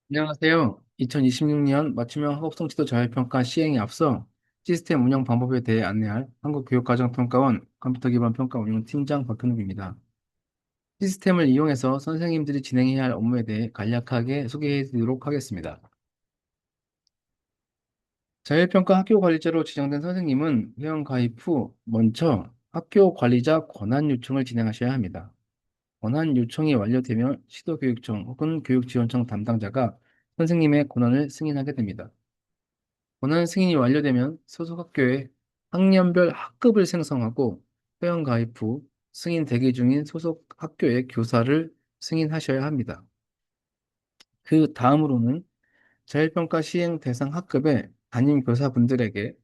안녕하세요. 2026년 맞춤형 학업성 지도 자율평가 시행에 앞서 시스템 운영 방법에 대해 안내할 한국교육과정평가원 컴퓨터 기반 평가 운영 팀장 박현욱입니다. 시스템을 이용해서 선생님들이 진행해야 할 업무에 대해 간략하게 소개해 드리도록 하겠습니다. 자율평가 학교 관리자로 지정된 선생님은 회원 가입 후 먼저 학교 관리자 권한 요청을 진행하셔야 합니다. 권한 요청이 완료되면 시도교육청 혹은 교육지원청 담당자가 선생님의 권한을 승인하게 됩니다. 권한 승인이 완료되면 소속 학교에 학년별 학급을 생성하고 회원 가입 후 승인 대기 중인 소속 학교의 교사를 승인하셔야 합니다. 그 다음으로는 자율평가 시행 대상 학급의 담임 교사분들에게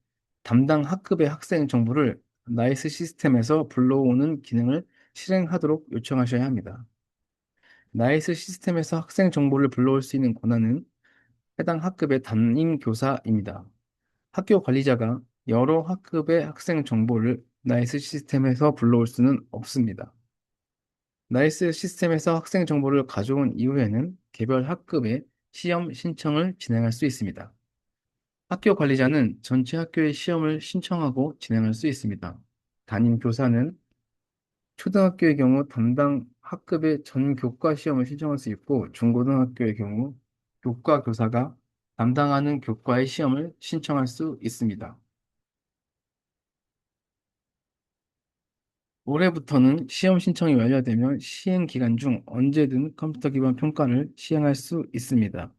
담당 학급의 학생 정보를 나이스 시스템에서 불러오는 기능을 실행하도록 요청하셔야 합니다. 나이스 시스템에서 학생 정보를 불러올 수 있는 권한은 해당 학급의 담임 교사입니다. 학교 관리자가 여러 학급의 학생 정보를 나이스 시스템에서 불러올 수는 없습니다. 나이스 시스템에서 학생 정보를 가져온 이후에는 개별 학급의 시험 신청을 진행할 수 있습니다. 학교 관리자는 전체 학교의 시험을 신청하고 진행할 수 있습니다. 담임 교사는 초등학교의 경우 담당 학급의 전 교과 시험을 신청할 수 있고, 중고등학교의 경우 교과 교사가 담당하는 교과의 시험을 신청할 수 있습니다. 올해부터는 시험 신청이 완료되면 시행 기간 중 언제든 컴퓨터 기반 평가를 시행할 수 있습니다.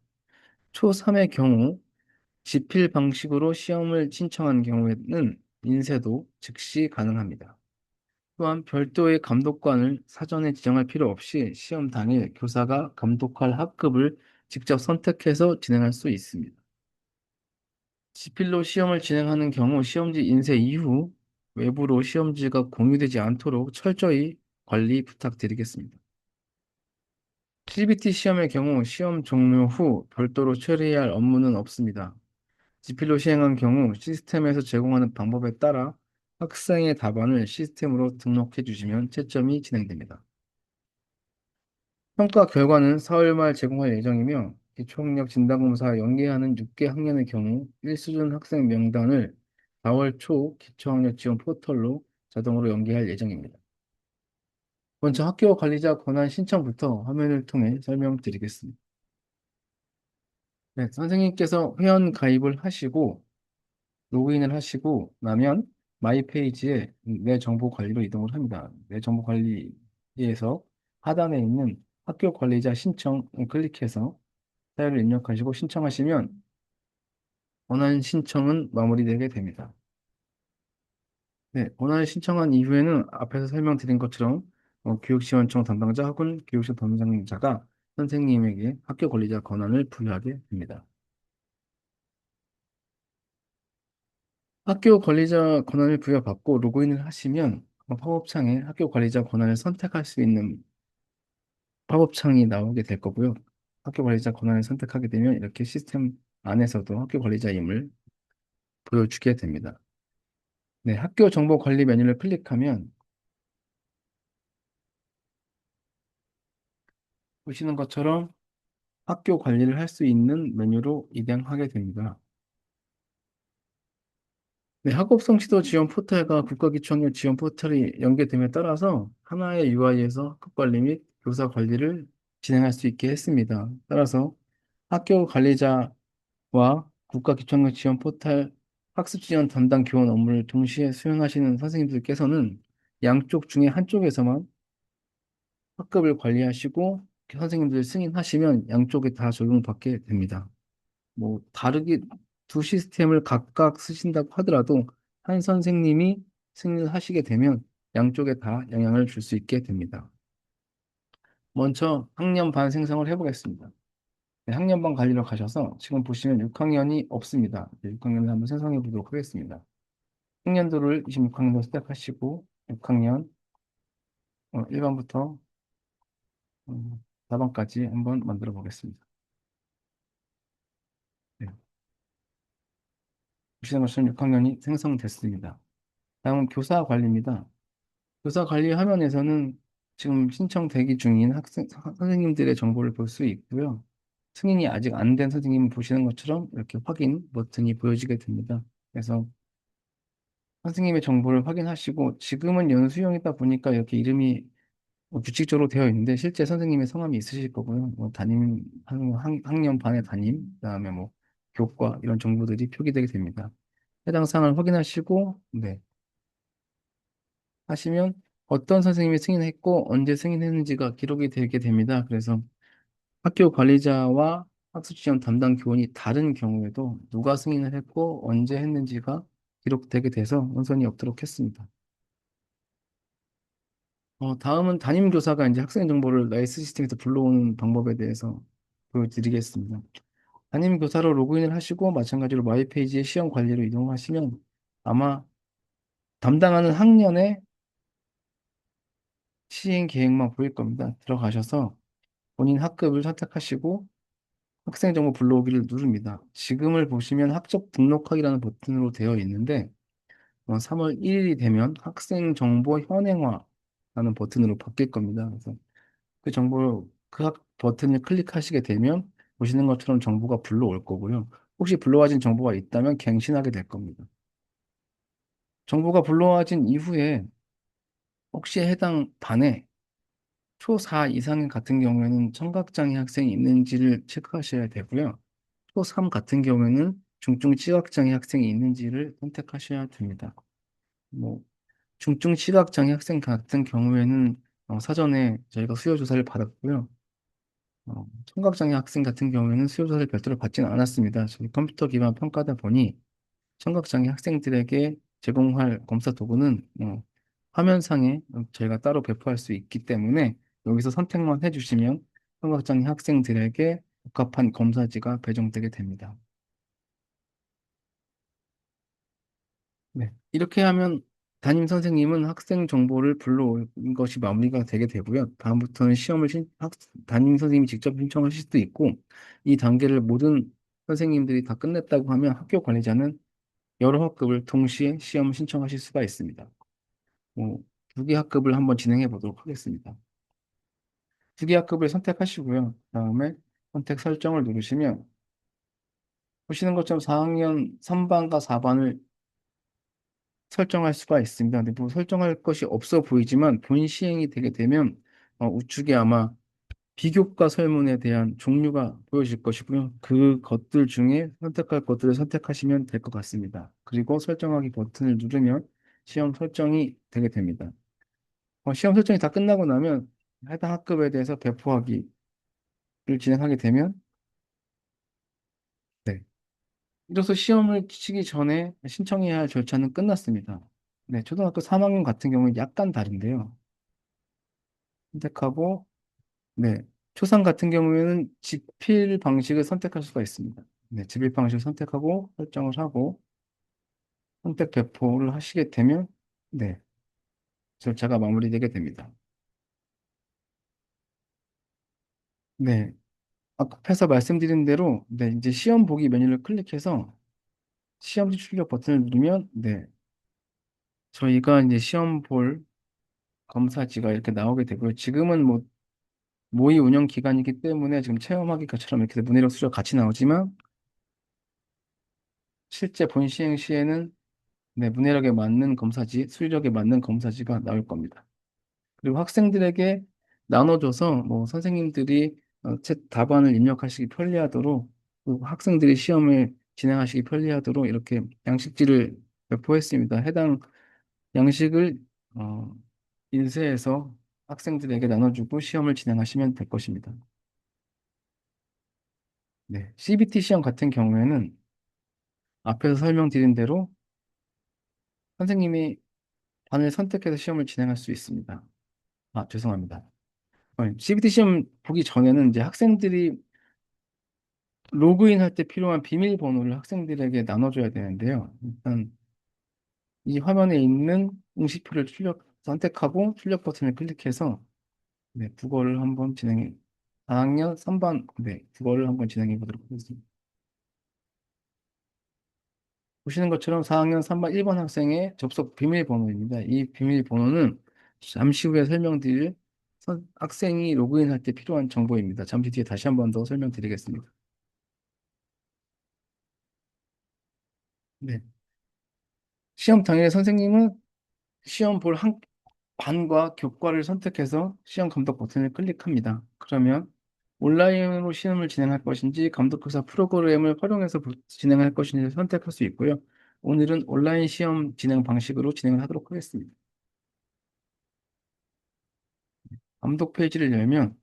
초3의 경우 지필 방식으로 시험을 신청한 경우에는 인쇄도 즉시 가능합니다. 또한 별도의 감독관을 사전에 지정할 필요 없이 시험 당일 교사가 감독할 학급을 직접 선택해서 진행할 수 있습니다. 지필로 시험을 진행하는 경우 시험지 인쇄 이후 외부로 시험지가 공유되지 않도록 철저히 관리 부탁드리겠습니다. CBT 시험의 경우 시험 종료 후 별도로 처리해야 할 업무는 없습니다. 지필로 시행한 경우 시스템에서 제공하는 방법에 따라 학생의 답안을 시스템으로 등록해 주시면 채점이 진행됩니다. 평가 결과는 4월 말 제공할 예정이며 기초학력 진단검사 연계하는 6개 학년의 경우 1수준 학생 명단을 4월 초 기초학력 지원 포털로 자동으로 연계할 예정입니다. 먼저 학교 관리자 권한 신청부터 화면을 통해 설명드리겠습니다. 네, 선생님께서 회원 가입을 하시고 로그인을 하시고 나면 마이 페이지에 내 정보 관리로 이동을 합니다. 내 정보 관리에서 하단에 있는 학교 관리자 신청 클릭해서 사연을 입력하시고 신청하시면 권한 신청은 마무리되게 됩니다. 네, 권한을 신청한 이후에는 앞에서 설명드린 것처럼 교육지원청 담당자 혹은 교육청 담당자가 선생님에게 학교 관리자 권한을 부여하게 됩니다. 학교 관리자 권한을 부여받고 로그인을 하시면 팝업창에 학교 관리자 권한을 선택할 수 있는 팝업창이 나오게 될 거고요. 학교 관리자 권한을 선택하게 되면 이렇게 시스템 안에서도 학교 관리자임을 보여주게 됩니다. 네, 학교 정보 관리 메뉴를 클릭하면 보시는 것처럼 학교 관리를 할 수 있는 메뉴로 입양하게 됩니다. 네, 학업성 지도 지원 포털과 국가기초학력 지원 포털이 연계됨에 따라서 하나의 UI에서 학급 관리 및 교사 관리를 진행할 수 있게 했습니다. 따라서 학교 관리자와 국가기초학력 지원 포털 학습 지원 담당 교원 업무를 동시에 수행하시는 선생님들께서는 양쪽 중에 한쪽에서만 학급을 관리하시고 선생님들 승인하시면 양쪽에 다 적용받게 됩니다. 뭐 다르게 두 시스템을 각각 쓰신다고 하더라도 한 선생님이 승인을 하시게 되면 양쪽에 다 영향을 줄 수 있게 됩니다. 먼저 학년 반 생성을 해보겠습니다. 네, 학년 반 관리로 가셔서 지금 보시면 6학년이 없습니다. 6학년을 한번 생성해 보도록 하겠습니다. 학년도를 26학년도 선택하시고 6학년 1반부터 4반까지 한번 만들어 보겠습니다. 네, 보시는 것처럼 6학년이 생성됐습니다. 다음은 교사 관리입니다. 교사 관리 화면에서는 지금 신청 대기 중인 선생님들의 정보를 볼 수 있고요. 승인이 아직 안 된 선생님 보시는 것처럼 이렇게 확인 버튼이 보여지게 됩니다. 그래서 선생님의 정보를 확인하시고 지금은 연수형이다 보니까 이렇게 이름이 규칙적으로 되어 있는데 실제 선생님의 성함이 있으실 거고요. 뭐 담임 학년 반의 담임, 그다음에 뭐 교과 이런 정보들이 표기되게 됩니다. 해당 사항을 확인하시고 네 하시면 어떤 선생님이 승인했고 언제 승인했는지가 기록이 되게 됩니다. 그래서 학교 관리자와 학습 지원 담당 교원이 다른 경우에도 누가 승인을 했고 언제 했는지가 기록되게 돼서 혼선이 없도록 했습니다. 다음은 담임 교사가 이제 학생 정보를 나이스 시스템에서 불러오는 방법에 대해서 보여드리겠습니다. 담임 교사로 로그인을 하시고 마찬가지로 마이 페이지의 시험 관리로 이동하시면 아마 담당하는 학년의 시행 계획만 보일 겁니다. 들어가셔서 본인 학급을 선택하시고 학생 정보 불러오기를 누릅니다. 지금을 보시면 학적 등록하기라는 버튼으로 되어 있는데 3월 1일이 되면 학생 정보 현행화라는 버튼으로 바뀔 겁니다. 그래서 그 정보 그 버튼을 클릭하시게 되면 보시는 것처럼 정보가 불러올 거고요. 혹시 불러와진 정보가 있다면 갱신하게 될 겁니다. 정보가 불러와진 이후에 혹시 해당 반에 초4 이상 같은 경우에는 청각장애 학생이 있는지를 체크하셔야 되고요. 초3 같은 경우에는 중증 시각장애 학생이 있는지를 선택하셔야 됩니다. 뭐 중증 시각장애 학생 같은 경우에는 사전에 저희가 수요 조사를 받았고요. 청각장애 학생 같은 경우에는 수요 조사를 별도로 받지는 않았습니다. 저희 컴퓨터 기반 평가다 보니 청각장애 학생들에게 제공할 검사 도구는 화면상에 저희가 따로 배포할 수 있기 때문에 여기서 선택만 해주시면 청각장애 학생들에게 적합한 검사지가 배정되게 됩니다. 네. 이렇게 하면 담임 선생님은 학생 정보를 불러온 것이 마무리가 되게 되고요. 다음부터는 담임 선생님이 직접 신청하실 수도 있고, 이 단계를 모든 선생님들이 다 끝냈다고 하면 학교 관리자는 여러 학급을 동시에 시험 신청하실 수가 있습니다. 뭐, 2개 학급을 한번 진행해 보도록 하겠습니다. 2개 학급을 선택하시고요. 다음에 선택 설정을 누르시면 보시는 것처럼 4학년 3반과 4반을 설정할 수가 있습니다. 근데 뭐 설정할 것이 없어 보이지만 본 시행이 되게 되면 우측에 아마 비교과 설문에 대한 종류가 보여질 것이고요. 그 것들 중에 선택할 것들을 선택하시면 될 것 같습니다. 그리고 설정하기 버튼을 누르면 시험 설정이 되게 됩니다. 시험 설정이 다 끝나고 나면 해당 학급에 대해서 배포하기를 진행하게 되면 네. 이로써 시험을 치기 전에 신청해야 할 절차는 끝났습니다. 네, 초등학교 3학년 같은 경우는 약간 다른데요. 선택하고 네. 초상 같은 경우에는 집필 방식을 선택할 수가 있습니다. 네, 집필 방식을 선택하고 설정을 하고 선택 배포를 하시게 되면 네, 절차가 마무리되게 됩니다. 네. 앞에서 말씀드린 대로 네, 이제 시험 보기 메뉴를 클릭해서 시험지 출력 버튼을 누르면 네, 저희가 이제 시험 볼 검사지가 이렇게 나오게 되고요. 지금은 뭐 모의 운영 기간이기 때문에 지금 체험하기처럼 이렇게 문해력 수정 같이 나오지만 실제 본 시행 시에는 네, 문해력에 맞는 검사지, 술력에 맞는 검사지가 나올 겁니다. 그리고 학생들에게 나눠줘서 뭐 선생님들이 답안을 입력하시기 편리하도록 그리고 학생들이 시험을 진행하시기 편리하도록 이렇게 양식지를 배포했습니다. 해당 양식을 어, 인쇄해서 학생들에게 나눠주고 시험을 진행하시면 될 것입니다. 네, CBT 시험 같은 경우에는 앞에서 설명드린 대로 선생님이 반을 선택해서 시험을 진행할 수 있습니다. 아, 죄송합니다. CBT 시험 보기 전에는 이제 학생들이 로그인할 때 필요한 비밀번호를 학생들에게 나눠줘야 되는데요. 일단 이 화면에 있는 응시표를 선택하고 출력 버튼을 클릭해서 네, 국어를 한번 4학년 3반 네, 국어를 한번 진행해 보도록 하겠습니다. 보시는 것처럼 4학년 3반 1번 학생의 접속 비밀번호입니다. 이 비밀번호는 잠시 후에 설명드릴 학생이 로그인할 때 필요한 정보입니다. 잠시 뒤에 다시 한 번 더 설명드리겠습니다. 네. 시험 당일에 선생님은 시험 볼 반과 교과를 선택해서 시험 감독 버튼을 클릭합니다. 그러면 온라인으로 시험을 진행할 것인지 감독교사 프로그램을 활용해서 진행할 것인지 선택할 수 있고요. 오늘은 온라인 시험 진행 방식으로 진행을 하도록 하겠습니다. 감독 페이지를 열면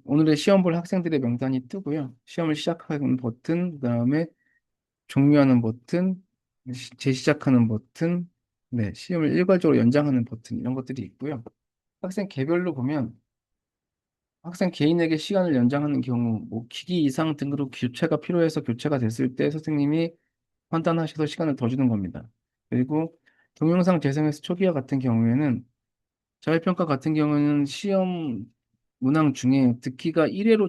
오늘의 시험 볼 학생들의 명단이 뜨고요. 시험을 시작하는 버튼, 그다음에 종료하는 버튼, 재시작하는 버튼, 네, 시험을 일괄적으로 연장하는 버튼 이런 것들이 있고요. 학생 개별로 보면 학생 개인에게 시간을 연장하는 경우, 뭐 기기 이상 등으로 교체가 필요해서 교체가 됐을 때 선생님이 판단하셔서 시간을 더 주는 겁니다. 그리고 동영상 재생에서 초기화 같은 경우에는 자율평가 같은 경우는 시험 문항 중에 듣기가 1회로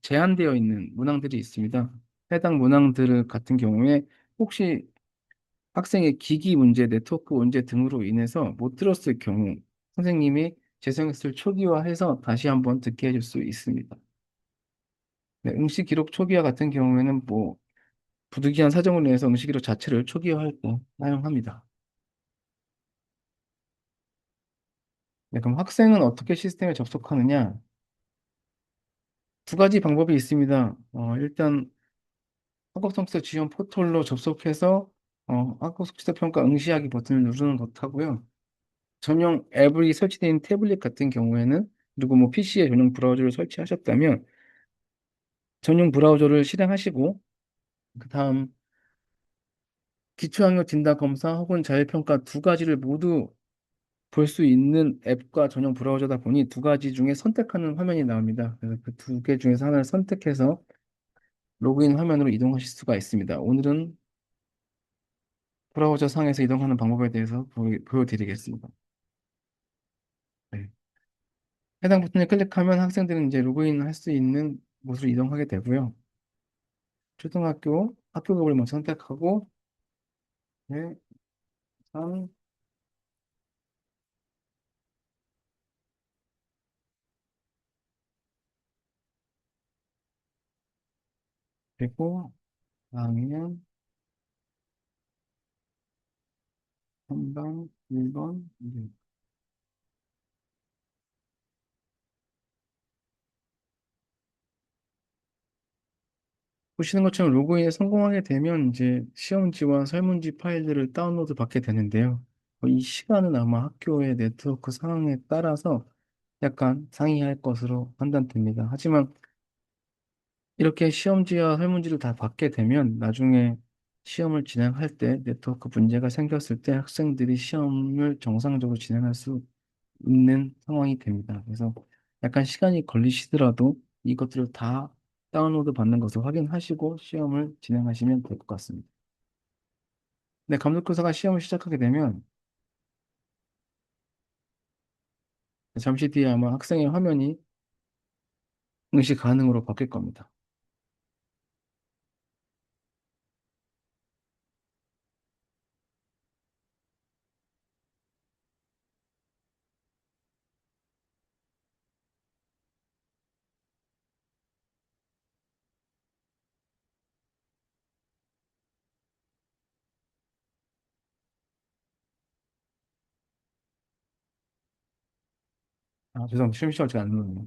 제한되어 있는 문항들이 있습니다. 해당 문항들 같은 경우에 혹시 학생의 기기 문제, 네트워크 문제 등으로 인해서 못 들었을 경우 선생님이 재생했을 초기화해서 다시 한번 듣게 해줄 수 있습니다. 네, 응시 기록 초기화 같은 경우에는 뭐 부득이한 사정으로 인해서 응시 기록 자체를 초기화할 때 사용합니다. 네, 그럼 학생은 어떻게 시스템에 접속하느냐? 두 가지 방법이 있습니다. 일단 학업성취자 지원 포털로 접속해서 학업성취자 평가 응시하기 버튼을 누르는 것하고요. 전용 앱이 설치된 태블릿 같은 경우에는 그리고 뭐 PC에 전용 브라우저를 설치하셨다면 전용 브라우저를 실행하시고 그다음 기초학력 진단 검사 혹은 자율평가 두 가지를 모두 볼 수 있는 앱과 전용 브라우저다 보니 두 가지 중에 선택하는 화면이 나옵니다. 그래서 그 두 개 중에서 하나를 선택해서 로그인 화면으로 이동하실 수가 있습니다. 오늘은 브라우저 상에서 이동하는 방법에 대해서 보여드리겠습니다. 네. 해당 버튼을 클릭하면 학생들은 이제 로그인 할 수 있는 곳으로 이동하게 되고요. 초등학교 학교급을 먼저 선택하고 네, 3 그리고 다음에는 3번, 1번 보시는 것처럼 로그인에 성공하게 되면 이제 시험지와 설문지 파일들을 다운로드 받게 되는데요. 이 시간은 아마 학교의 네트워크 상황에 따라서 약간 상이할 것으로 판단됩니다. 하지만 이렇게 시험지와 설문지를 다 받게 되면 나중에 시험을 진행할 때 네트워크 문제가 생겼을 때 학생들이 시험을 정상적으로 진행할 수 있는 상황이 됩니다. 그래서 약간 시간이 걸리시더라도 이것들을 다 다운로드 받는 것을 확인하시고 시험을 진행하시면 될 것 같습니다. 네, 감독교사가 시험을 시작하게 되면 잠시 뒤에 아마 학생의 화면이 응시 가능으로 바뀔 겁니다. 아, 죄송합니다. 시험 시작 제가 안 눌렀네요.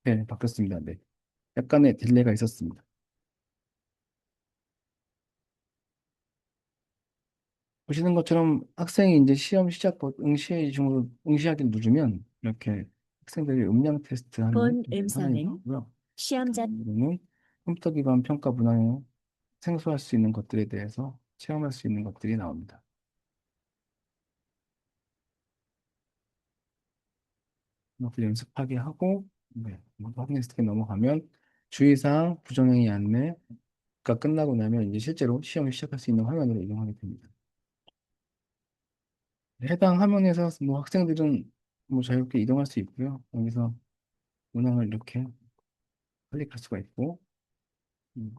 네, 바뀌었습니다. 네. 약간의 딜레이가 있었습니다. 보시는 것처럼 학생이 이제 시험 시작 응시 중으로 응시하기 누르면 이렇게 학생들이 음량 테스트 하는 본 화면이 음성은 나오고요. 시험자 그러면 컴퓨터 기반 평가 문항에 생소할 수 있는 것들에 대해서 체험할 수 있는 것들이 나옵니다. 이것들 연습하게 하고 네, 모두 확인 스택에 넘어가면 주의사항 부정행위 안내가 끝나고 나면 이제 실제로 시험을 시작할 수 있는 화면으로 이동하게 됩니다. 해당 화면에서 뭐 학생들은 뭐 자유롭게 이동할 수 있고요. 여기서 문항을 이렇게 클릭할 수가 있고, 음,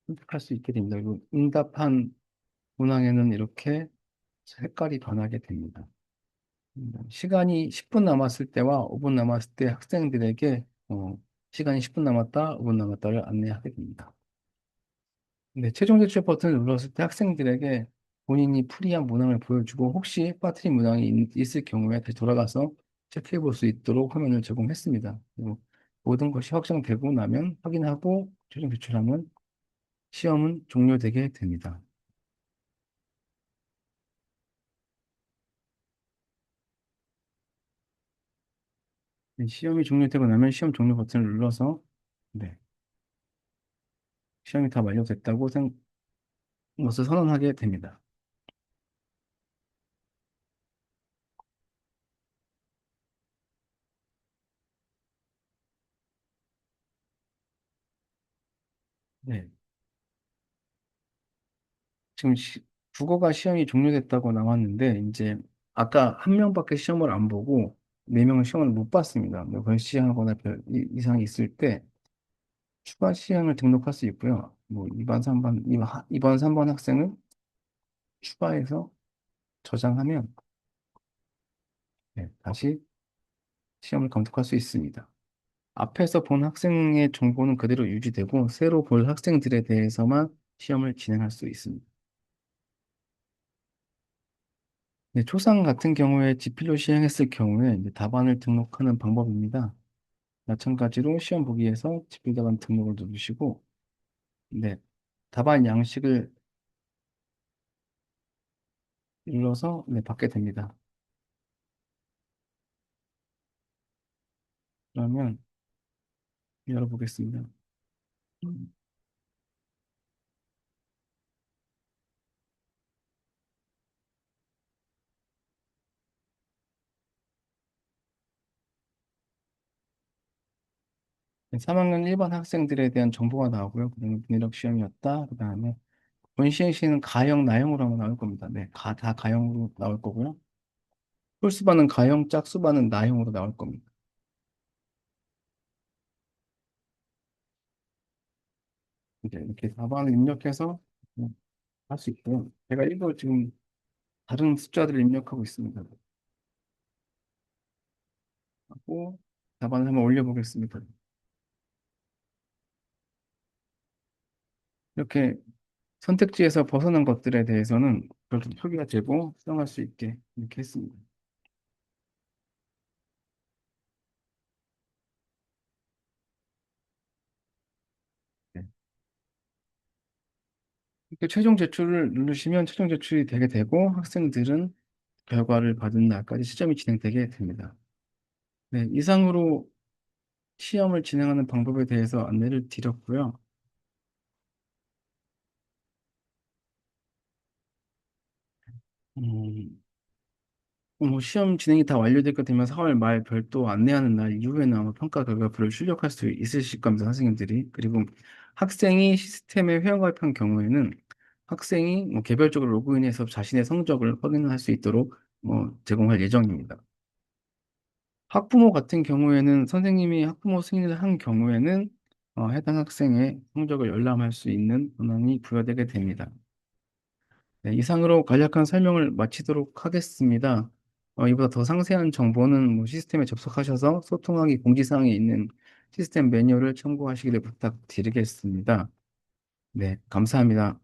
선택할 수 있게 됩니다. 그리고 응답한 문항에는 이렇게 색깔이 변하게 됩니다. 시간이 10분 남았을 때와 5분 남았을 때 학생들에게 시간이 10분 남았다, 5분 남았다를 안내하게 됩니다. 네, 최종 제출 버튼을 눌렀을 때 학생들에게 본인이 풀이한 문항을 보여주고 혹시 빠뜨린 문항이 있을 경우에 다시 돌아가서 체크해 볼 수 있도록 화면을 제공했습니다. 그리고 모든 것이 확정되고 나면 확인하고 최종 제출하면 시험은 종료되게 됩니다. 네, 시험이 종료되고 나면 시험 종료 버튼을 눌러서 네, 시험이 다 완료됐다고 것을 선언하게 됩니다. 네. 지금 국어가 시험이 종료됐다고 나왔는데 이제 아까 한 명밖에 시험을 안 보고 네 명은 시험을 못 봤습니다. 뭐 별시하거나 별 이상이 있을 때 추가 시행을 등록할 수 있고요. 뭐 2번, 3번, 이번 3번 학생을 추가해서 저장하면 네, 다시 시험을 검토할 수 있습니다. 앞에서 본 학생의 정보는 그대로 유지되고 새로 볼 학생들에 대해서만 시험을 진행할 수 있습니다. 네, 초상 같은 경우에 지필로 시행했을 경우에 이제 답안을 등록하는 방법입니다. 마찬가지로 시험 보기에서 지필 답안 등록을 누르시고, 네, 답안 양식을 눌러서 네, 받게 됩니다. 그러면 열어보겠습니다. 음. 네, 3학년 1번 학생들에 대한 정보가 나오고요. 그다음에 문해력 시험이었다. 그다음에 본시행 시는 가형, 나형으로 한번 나올 겁니다. 네, 다 가형으로 나올 거고요. 홀수반은 가형, 짝수반은 나형으로 나올 겁니다. 이제 이렇게 답안을 입력해서 할 수 있고요. 제가 일부 지금 다른 숫자들을 입력하고 있습니다. 하고 답안을 한번 올려보겠습니다. 이렇게 선택지에서 벗어난 것들에 대해서는 그렇게 표기가 되고 수정할 수 있게 이렇게 했습니다. 네. 이렇게 최종 제출을 누르시면 최종 제출이 되게 되고 학생들은 결과를 받은 날까지 시점이 진행되게 됩니다. 네, 이상으로 시험을 진행하는 방법에 대해서 안내를 드렸고요. 음, 뭐 시험 진행이 다 완료되게 되면 4월 말 별도 안내하는 날 이후에는 아마 평가 결과표를 출력할 수 있으실 겁니다, 선생님들이. 그리고 학생이 시스템에 회원가입한 경우에는 학생이 뭐 개별적으로 로그인해서 자신의 성적을 확인할 수 있도록 제공할 예정입니다. 학부모 같은 경우에는 선생님이 학부모 승인을 한 경우에는 해당 학생의 성적을 열람할 수 있는 권한이 부여되게 됩니다. 네, 이상으로 간략한 설명을 마치도록 하겠습니다. 이보다 더 상세한 정보는 뭐 시스템에 접속하셔서 소통하기 공지사항에 있는 시스템 매뉴얼을 참고하시기를 부탁드리겠습니다. 네, 감사합니다.